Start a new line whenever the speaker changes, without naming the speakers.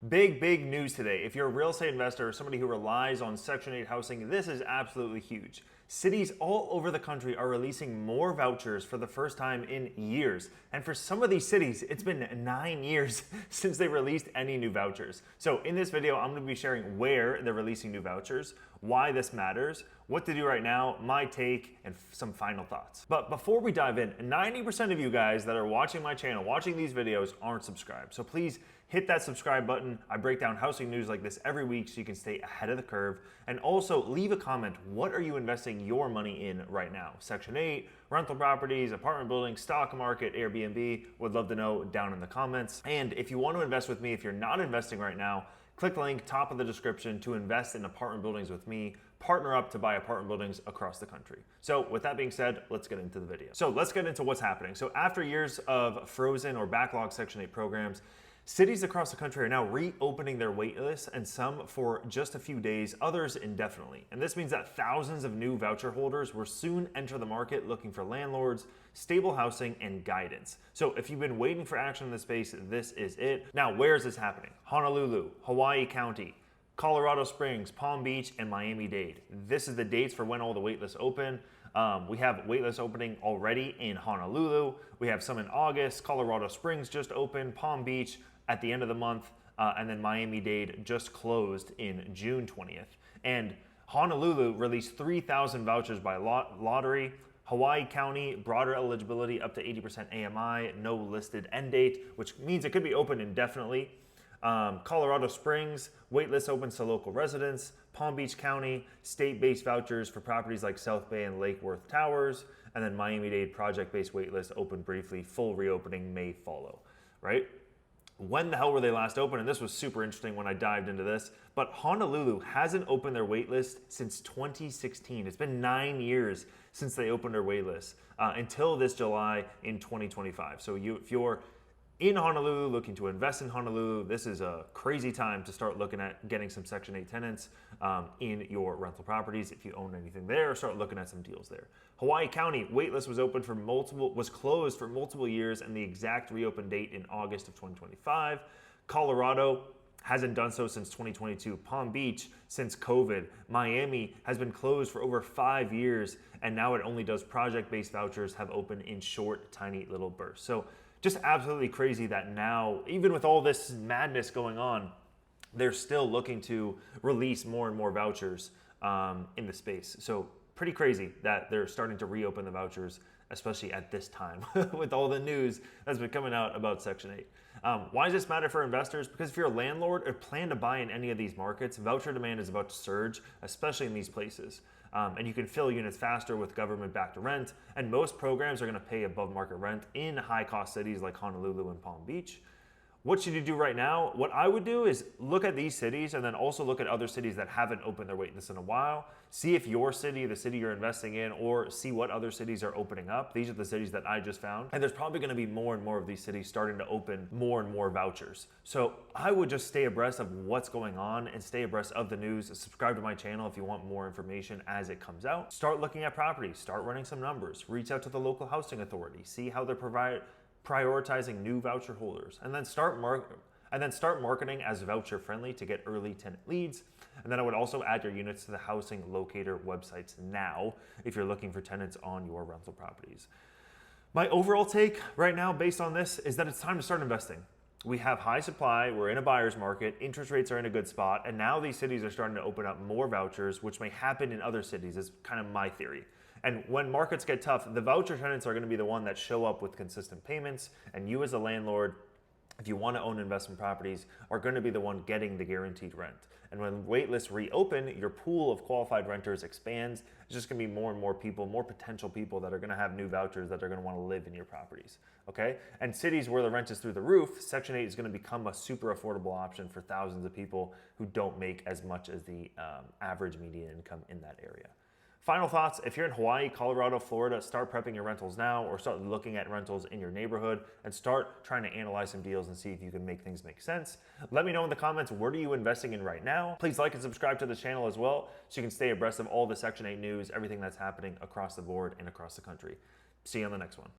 Big news today. If you're a real estate investor or somebody who relies on Section 8 housing, this is absolutely huge. Cities all over the country are releasing more vouchers for the first time in years. And for some of these cities, it's been 9 years since they released any new vouchers. So in this video, I'm going to be sharing where they're releasing new vouchers, why this matters, what to do right now, my take, and some final thoughts. But before we dive in, 90% of you guys that are watching my channel, watching these videos, aren't subscribed. So please hit that subscribe button. I break down housing news like this every week so you can stay ahead of the curve. And also leave a comment. What are you investing your money in right now? Section 8, rental properties, apartment buildings, stock market, Airbnb. Would love to know down in the comments. And if you want to invest with me, if you're not investing right now, click the link top of the description to invest in apartment buildings with me. Partner up to buy apartment buildings across the country. So with that being said, let's get into the video. So let's get into what's happening. So after years of frozen or backlog Section 8 programs, cities across the country are now reopening their wait lists, and some for just a few days, others indefinitely. And this means that thousands of new voucher holders will soon enter the market looking for landlords, stable housing, and guidance. So if you've been waiting for action in this space, this is it. Now, where is this happening? Honolulu, Hawaii County, Colorado Springs, Palm Beach, and Miami-Dade. This is the dates for when all the wait lists open. We have waitlists opening already in Honolulu. We have some in August. Colorado Springs just opened. Palm Beach at the end of the month. And then Miami-Dade just closed in June 20th. And Honolulu released 3,000 vouchers by lottery. Hawaii County, broader eligibility up to 80% AMI, no listed end date, which means it could be open indefinitely. Colorado Springs, waitlist opens to local residents. Palm Beach County, state-based vouchers for properties like South Bay and Lake Worth Towers. And then Miami-Dade project-based waitlist open briefly. Full reopening may follow, right? When the hell were they last open? And this was super interesting when I dived into this. But Honolulu hasn't opened their waitlist since 2016. It's been 9 years since they opened their waitlist until this July in 2025. So if you're in Honolulu, looking to invest in Honolulu, this is a crazy time to start looking at getting some Section 8 tenants in your rental properties. If you own anything there, start looking at some deals there. Hawaii County, waitlist was closed for multiple years, and the exact reopen date in August of 2025. Colorado hasn't done so since 2022. Palm Beach since COVID. Miami has been closed for over 5 years, and now it only does project-based vouchers, have opened in short, tiny little bursts. So just absolutely crazy that now, even with all this madness going on, they're still looking to release more and more vouchers in the space. So pretty crazy that they're starting to reopen the vouchers, especially at this time with all the news that's been coming out about Section 8. Why does this matter for investors? Because if you're a landlord or plan to buy in any of these markets, voucher demand is about to surge, especially in these places. And you can fill units faster with government-backed rent, and most programs are going to pay above market rent in high-cost cities like Honolulu and Palm Beach. What should you do right now? What I would do is look at these cities and then also look at other cities that haven't opened their waitlist in a while. See if your city, the city you're investing in, or see what other cities are opening up. These are the cities that I just found. And there's probably going to be more and more of these cities starting to open more and more vouchers. So I would just stay abreast of what's going on and stay abreast of the news. Subscribe to my channel if you want more information as it comes out. Start looking at properties, start running some numbers, reach out to the local housing authority, see how they're prioritizing new voucher holders, and then start marketing as voucher friendly to get early tenant leads. And then I would also add your units to the housing locator websites now if you're looking for tenants on your rental properties. My overall take right now based on this is that it's time to start investing. We have high supply, we're in a buyer's market, interest rates are in a good spot, and now these cities are starting to open up more vouchers, which may happen in other cities, is kind of my theory. And when markets get tough, the voucher tenants are going to be the one that show up with consistent payments, and you as a landlord, if you want to own investment properties, are going to be the one getting the guaranteed rent. And when waitlists reopen, your pool of qualified renters expands. It's just going to be more and more people, more potential people that are going to have new vouchers that are going to want to live in your properties. Okay? And cities where the rent is through the roof, Section 8 is going to become a super affordable option for thousands of people who don't make as much as the average median income in that area. Final thoughts, if you're in Hawaii, Colorado, Florida, start prepping your rentals now or start looking at rentals in your neighborhood and start trying to analyze some deals and see if you can make things make sense. Let me know in the comments, what are you investing in right now? Please like and subscribe to the channel as well so you can stay abreast of all the Section 8 news, everything that's happening across the board and across the country. See you on the next one.